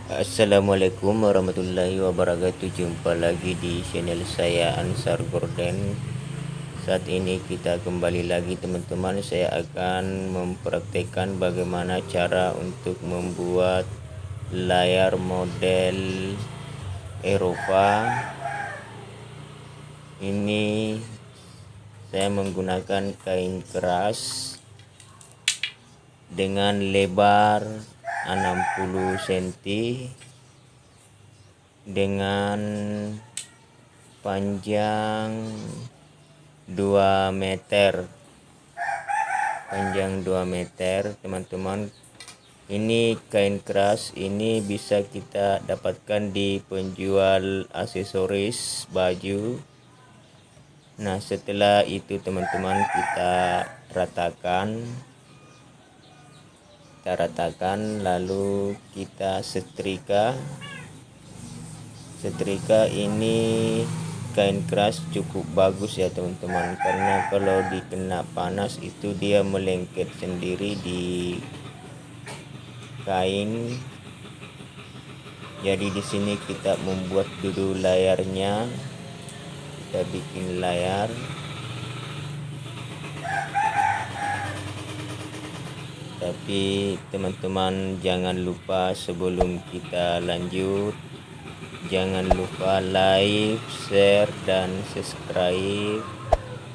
Assalamualaikum warahmatullahi wabarakatuh. Jumpa lagi di channel saya Ansar Gordon. Saat ini kita kembali lagi teman-teman. Saya akan mempraktekkan bagaimana cara untuk membuat layar model Eropa. Ini saya menggunakan kain keras dengan lebar 60 cm dengan panjang 2 meter. Teman-teman, ini kain keras ini bisa kita dapatkan di penjual aksesoris baju. Nah, setelah itu teman-teman kita ratakan lalu kita setrika. Ini kain keras cukup bagus ya teman-teman, karena kalau dikena panas itu dia melengket sendiri di kain. Jadi di sini kita membuat dulu layarnya. Kita bikin layar. Tapi teman-teman jangan lupa sebelum kita lanjut, jangan lupa like, share, dan subscribe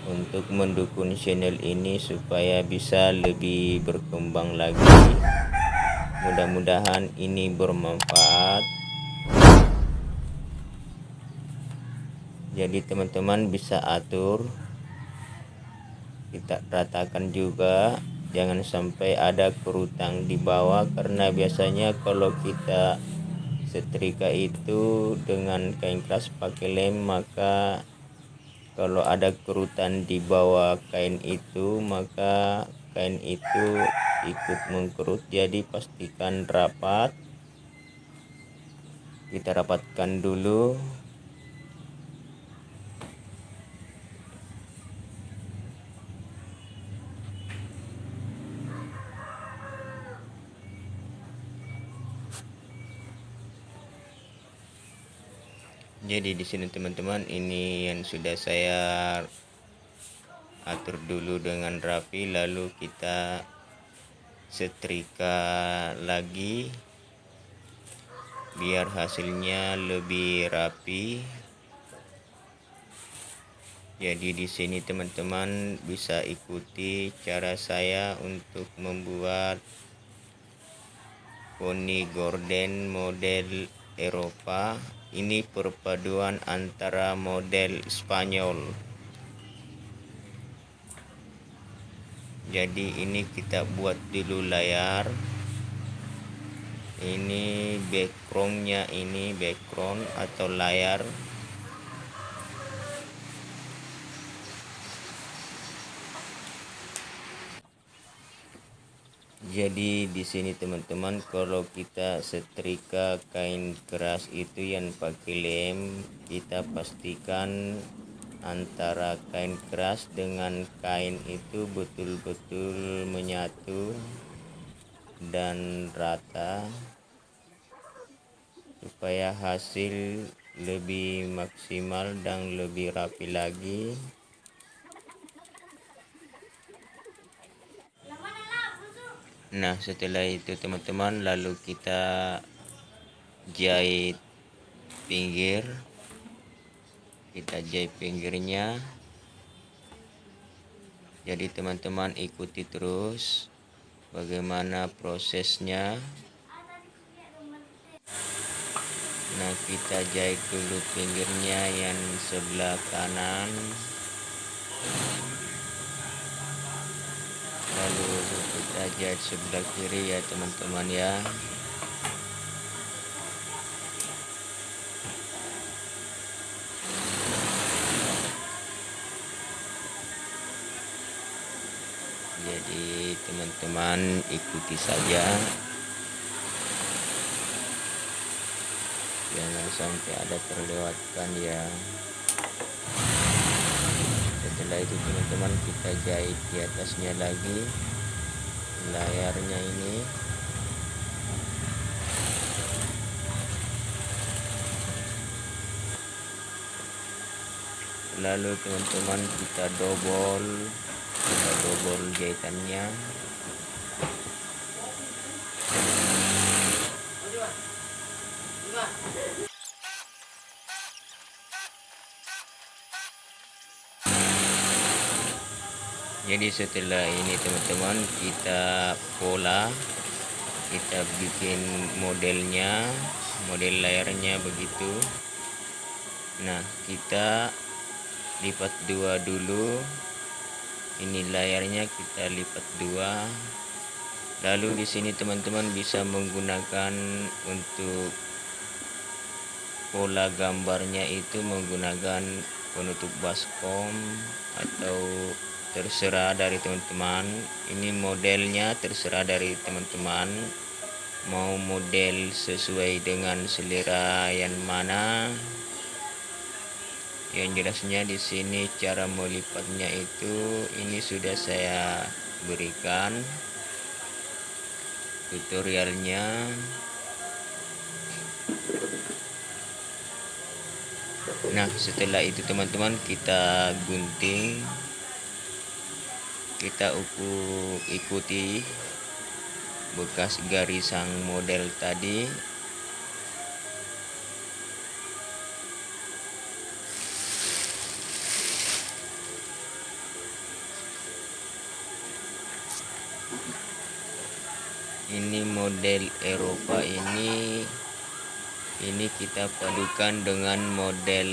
untuk mendukung channel ini supaya bisa lebih berkembang lagi. Mudah-mudahan ini bermanfaat. Jadi teman-teman bisa atur, kita ratakan juga. Jangan sampai ada kerutan di bawah, karena biasanya kalau kita setrika itu dengan kain keras pakai lem, maka kalau ada kerutan di bawah kain itu, maka kain itu ikut mengkerut. Jadi pastikan rapat. Kita rapatkan dulu. Jadi di sini teman-teman, ini yang sudah saya atur dulu dengan rapi, lalu kita setrika lagi biar hasilnya lebih rapi. Jadi di sini teman-teman bisa ikuti cara saya untuk membuat poni gorden model Eropa. Ini perpaduan antara model Spanyol. Jadi ini kita buat dulu layar. Ini backgroundnya, ini background atau layar. Jadi di sini teman-teman, kalau kita setrika kain keras itu yang pakai lem, kita pastikan antara kain keras dengan kain itu betul-betul menyatu dan rata supaya hasil lebih maksimal dan lebih rapi lagi. Nah, setelah itu teman-teman, lalu kita jahit pinggir. Kita jahit pinggirnya. Jadi teman-teman ikuti terus bagaimana prosesnya. Nah, kita jahit dulu pinggirnya yang sebelah kanan, lalu kita jahit sebelah kiri ya teman-teman ya. Jadi teman-teman ikuti saja, jangan sampai ada terlewatkan ya. Setelah itu teman-teman, kita jahit di atasnya lagi layarnya ini. lalu teman-teman kita double jahitannya. Jadi setelah ini teman-teman kita pola, kita bikin modelnya, model layarnya begitu. Nah, kita lipat dua dulu. Ini layarnya kita lipat dua. Lalu di sini teman-teman bisa menggunakan untuk pola gambarnya itu menggunakan penutup baskom atau terserah dari teman-teman. Ini modelnya terserah dari teman-teman mau model sesuai dengan selera yang mana. Yang jelasnya di sini cara melipatnya itu ini sudah saya berikan tutorialnya. Nah, setelah itu teman-teman kita gunting, kita ikuti bekas garisan model tadi. Ini model Eropa ini kita padukan dengan model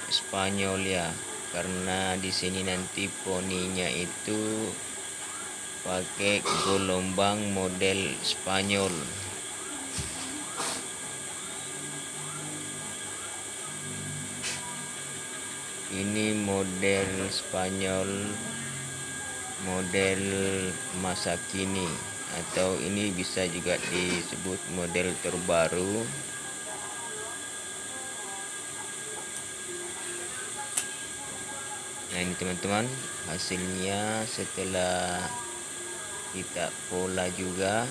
Spanyol ya, karena di sini nanti poninya itu pakai gelombang model Spanyol. Ini model Spanyol, model masa kini, atau ini bisa juga disebut model terbaru. Nah, ini teman-teman hasilnya setelah kita pola juga.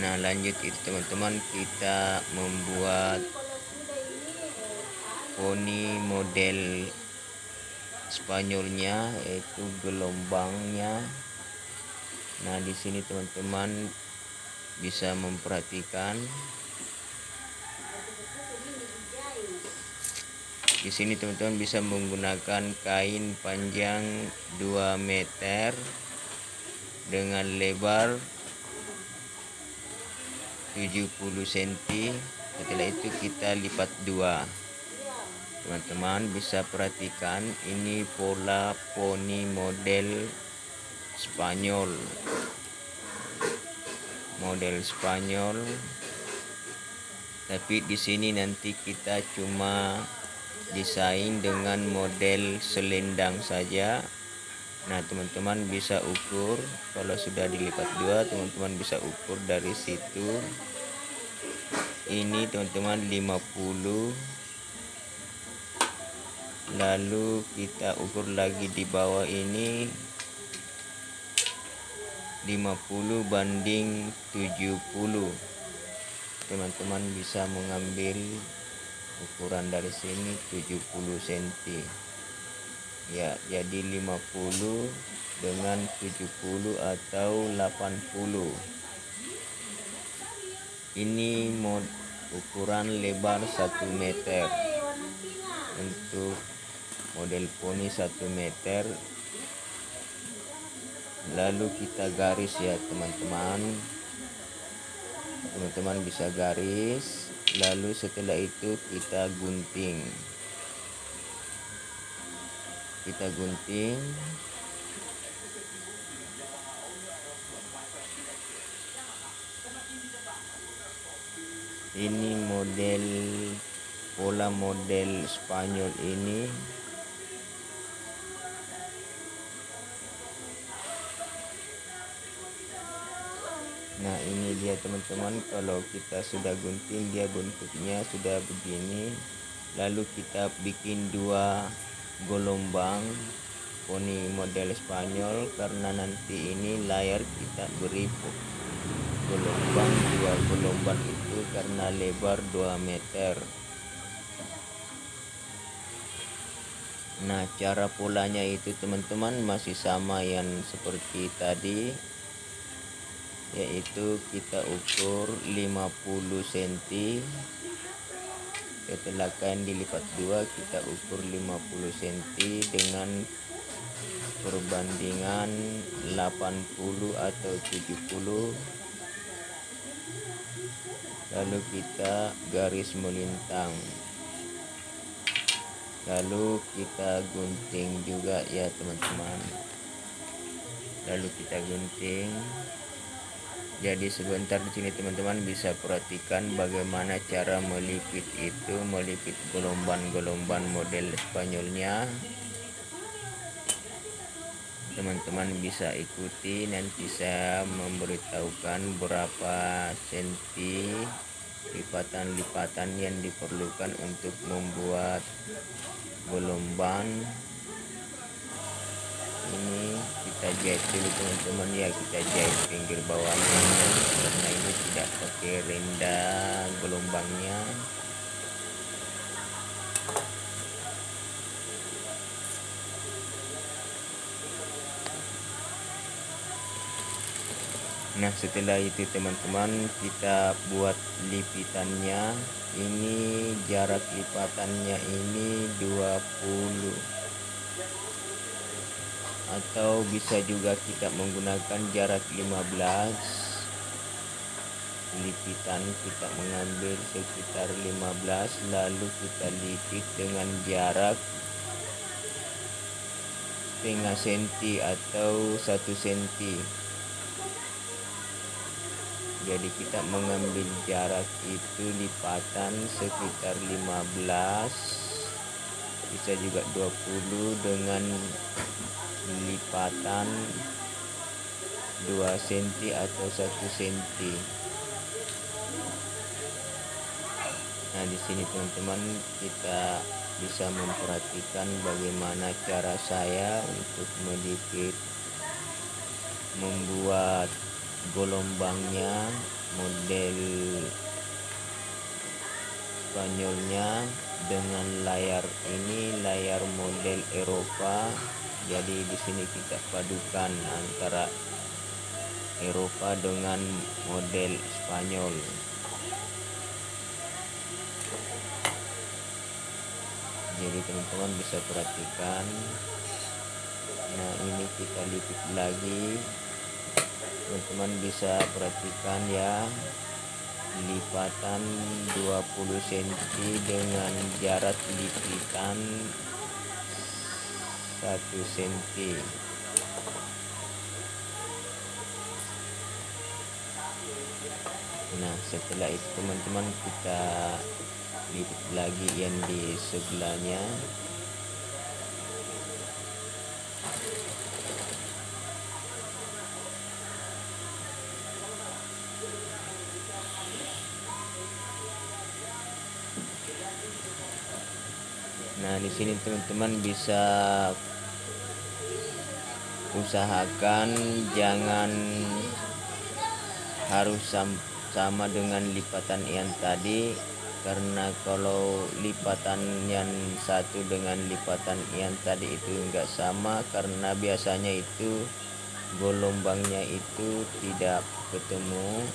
Nah, lanjut itu teman-teman kita membuat poni model Spanyolnya, yaitu gelombangnya. Nah, di sini teman-teman bisa memperhatikan. Di sini teman-teman bisa menggunakan kain panjang 2 meter dengan lebar 70 cm. Setelah itu kita lipat dua. Teman-teman bisa perhatikan ini pola poni model Spanyol. Model Spanyol. Tapi di sini nanti kita cuma desain dengan model selendang saja. Nah, teman-teman bisa ukur kalau sudah dilipat dua, teman-teman bisa ukur dari situ. Ini teman-teman 50. Lalu kita ukur lagi di bawah ini 50 banding 70. Teman-teman bisa mengambil ukuran dari sini 70 cm. Ya, jadi 50 dengan 70 atau 80. Ini ukuran lebar 1 meter. Untuk model poni 1 meter. Lalu kita garis ya teman-teman. Teman-teman bisa garis. Lalu setelah itu kita gunting. Ini pola model Spanyol ini. Nah, ini dia teman-teman, kalau kita sudah gunting dia bentuknya sudah begini. Lalu kita bikin dua gelombang poni model Spanyol, karena nanti ini layar kita beri gelombang. Dua gelombang itu karena lebar 2 meter. Nah, cara polanya itu teman-teman masih sama yang seperti tadi, yaitu kita ukur 50 cm. Setelah kain dilipat 2, kita ukur 50 cm dengan perbandingan 80 atau 70. Lalu kita garis melintang. Lalu kita gunting juga ya teman-teman. Lalu kita gunting. Jadi sebentar di sini teman-teman bisa perhatikan bagaimana cara melipit itu, melipit gelombang-gelombang model Spanyolnya. Teman-teman bisa ikuti, nanti saya memberitahukan berapa senti lipatan-lipatan yang diperlukan untuk membuat gelombang. Ini kita jahit dulu teman-teman ya, kita jahit pinggir bawahnya karena ini tidak pakai renda gelombangnya. Nah, setelah itu teman-teman kita buat lipitannya. Ini jarak lipatannya ini 20, atau bisa juga kita menggunakan jarak 15. Lipitan kita mengambil sekitar 15, lalu kita lipit dengan jarak setengah senti atau 1 senti. Jadi kita mengambil jarak itu lipatan sekitar 15, bisa juga 20 dengan lipatan 2 cm atau 1 cm. Nah, di sini teman-teman kita bisa memperhatikan bagaimana cara saya untuk melipit, membuat gelombangnya model Spanyolnya dengan layar ini, layar model Eropa. Jadi di sini kita padukan antara Eropa dengan model Spanyol. Jadi teman-teman bisa perhatikan. Nah, ini kita lipit lagi. Teman-teman bisa perhatikan ya, lipatan 20 cm dengan jarak lipitan 1 cm. Nah, setelah itu teman-teman kita lipit lagi yang di sebelahnya. Nah, di sini teman-teman bisa usahakan jangan harus sama dengan lipatan yang tadi, karena kalau lipatan yang satu dengan lipatan yang tadi itu enggak sama, karena biasanya itu gelombangnya itu tidak ketemu.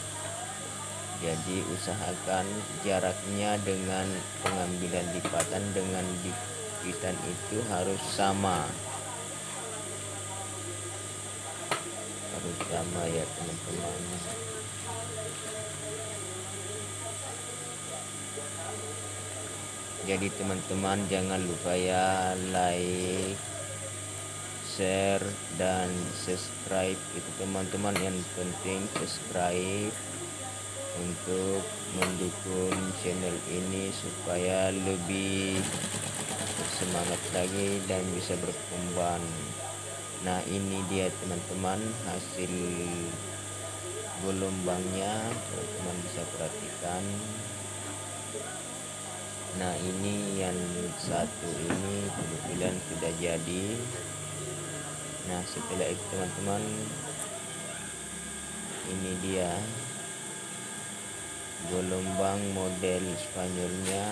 Jadi usahakan jaraknya dengan pengambilan lipatan dengan lipitan itu harus sama, ya teman-teman. Jadi teman-teman jangan lupa ya like, share, dan subscribe. Itu teman-teman, yang penting subscribe untuk mendukung channel ini supaya lebih bersemangat lagi dan bisa berkembang. Nah, ini dia teman-teman hasil gelombangnya, teman-teman bisa perhatikan. Nah, ini yang satu ini kebetulan sudah jadi. Nah, setelah itu teman-teman, ini dia gelombang model Spanyolnya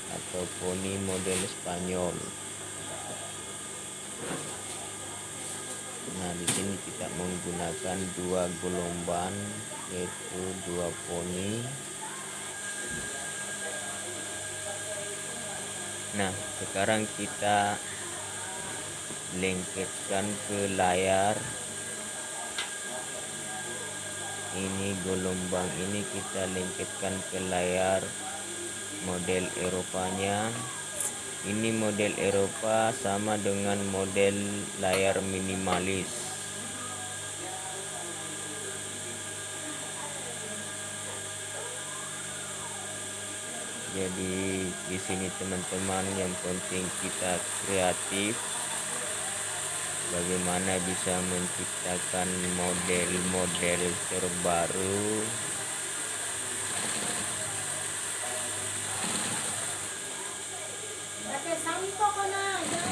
atau poni model Spanyol. Nah, di sini kita menggunakan dua gelombang, yaitu dua poni. Nah, sekarang kita lengketkan ke layar. Ini gelombang ini kita lengketkan ke layar model Eropanya. Ini model Eropa sama dengan model layar minimalis. Jadi di sini teman-teman, yang penting kita kreatif, bagaimana bisa menciptakan model-model terbaru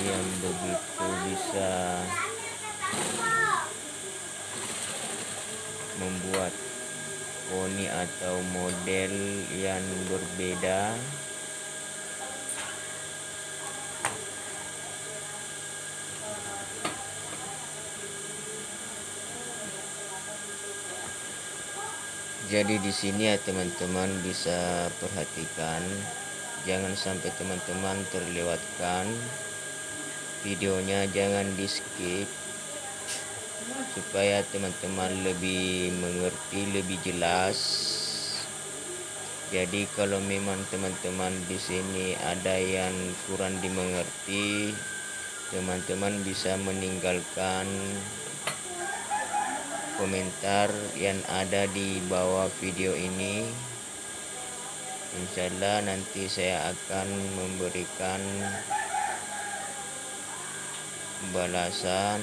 yang begitu bisa membuat poni atau model yang berbeda. Jadi di sini ya teman-teman bisa perhatikan, jangan sampai teman-teman terlewatkan videonya, jangan di skip supaya teman-teman lebih mengerti, lebih jelas. Jadi kalau memang teman-teman di sini ada yang kurang dimengerti, teman-teman bisa meninggalkan komentar yang ada di bawah video ini. Insya Allah nanti saya akan memberikan balasan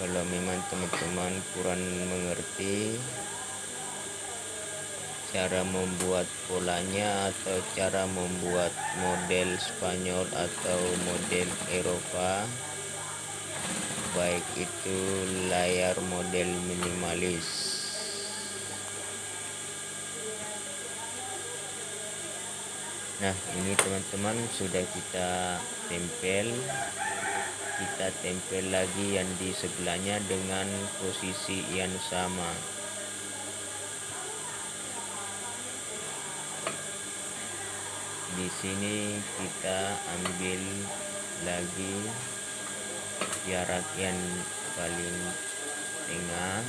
kalau memang teman-teman kurang mengerti cara membuat polanya atau cara membuat model Spanyol atau model Eropa, baik itu layar model minimalis. Nah, ini teman-teman sudah kita tempel lagi yang di sebelahnya dengan posisi yang sama. Di sini kita ambil lagi jarak yang paling tengah.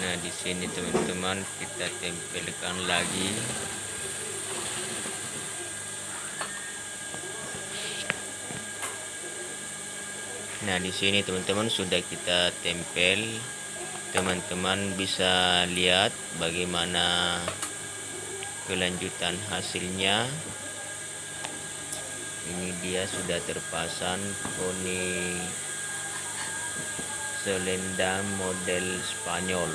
Nah, di sini teman-teman kita tempelkan lagi. Nah, di sini teman-teman sudah kita tempel. Teman-teman bisa lihat bagaimana kelanjutan hasilnya. Ini dia sudah terpasang poni selendang model Spanyol.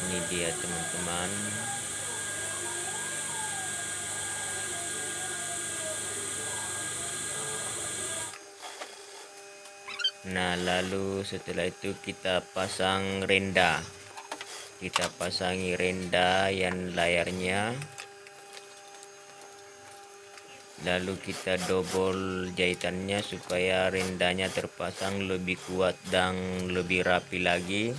Ini dia teman-teman. Nah, lalu setelah itu kita pasang renda. Kita pasangi renda yang layarnya. Lalu kita double jahitannya supaya rendanya terpasang lebih kuat dan lebih rapi lagi.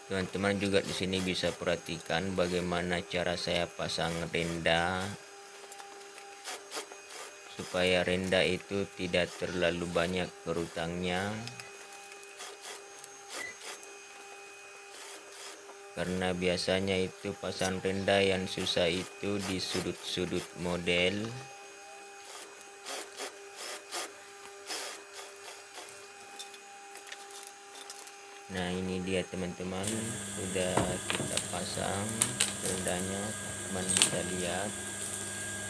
Teman-teman juga di sini bisa perhatikan bagaimana cara saya pasang renda supaya renda itu tidak terlalu banyak kerutangnya, karena biasanya itu pasang renda yang susah itu di sudut-sudut model. Nah, ini dia teman-teman, sudah kita pasang rendanya. Teman bisa lihat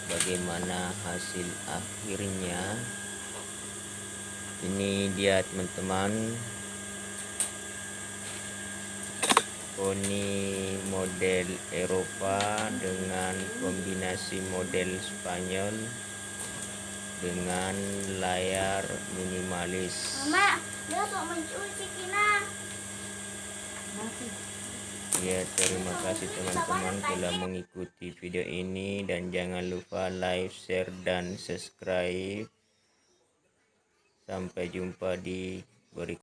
bagaimana hasil akhirnya. Ini dia teman-teman, poni model Eropa dengan kombinasi model Spanyol dengan layar minimalis. Mama, dia sok mencuci Kina. Ya, terima kasih teman-teman telah mengikuti video ini, dan jangan lupa like, share, dan subscribe. Sampai jumpa di berikutnya.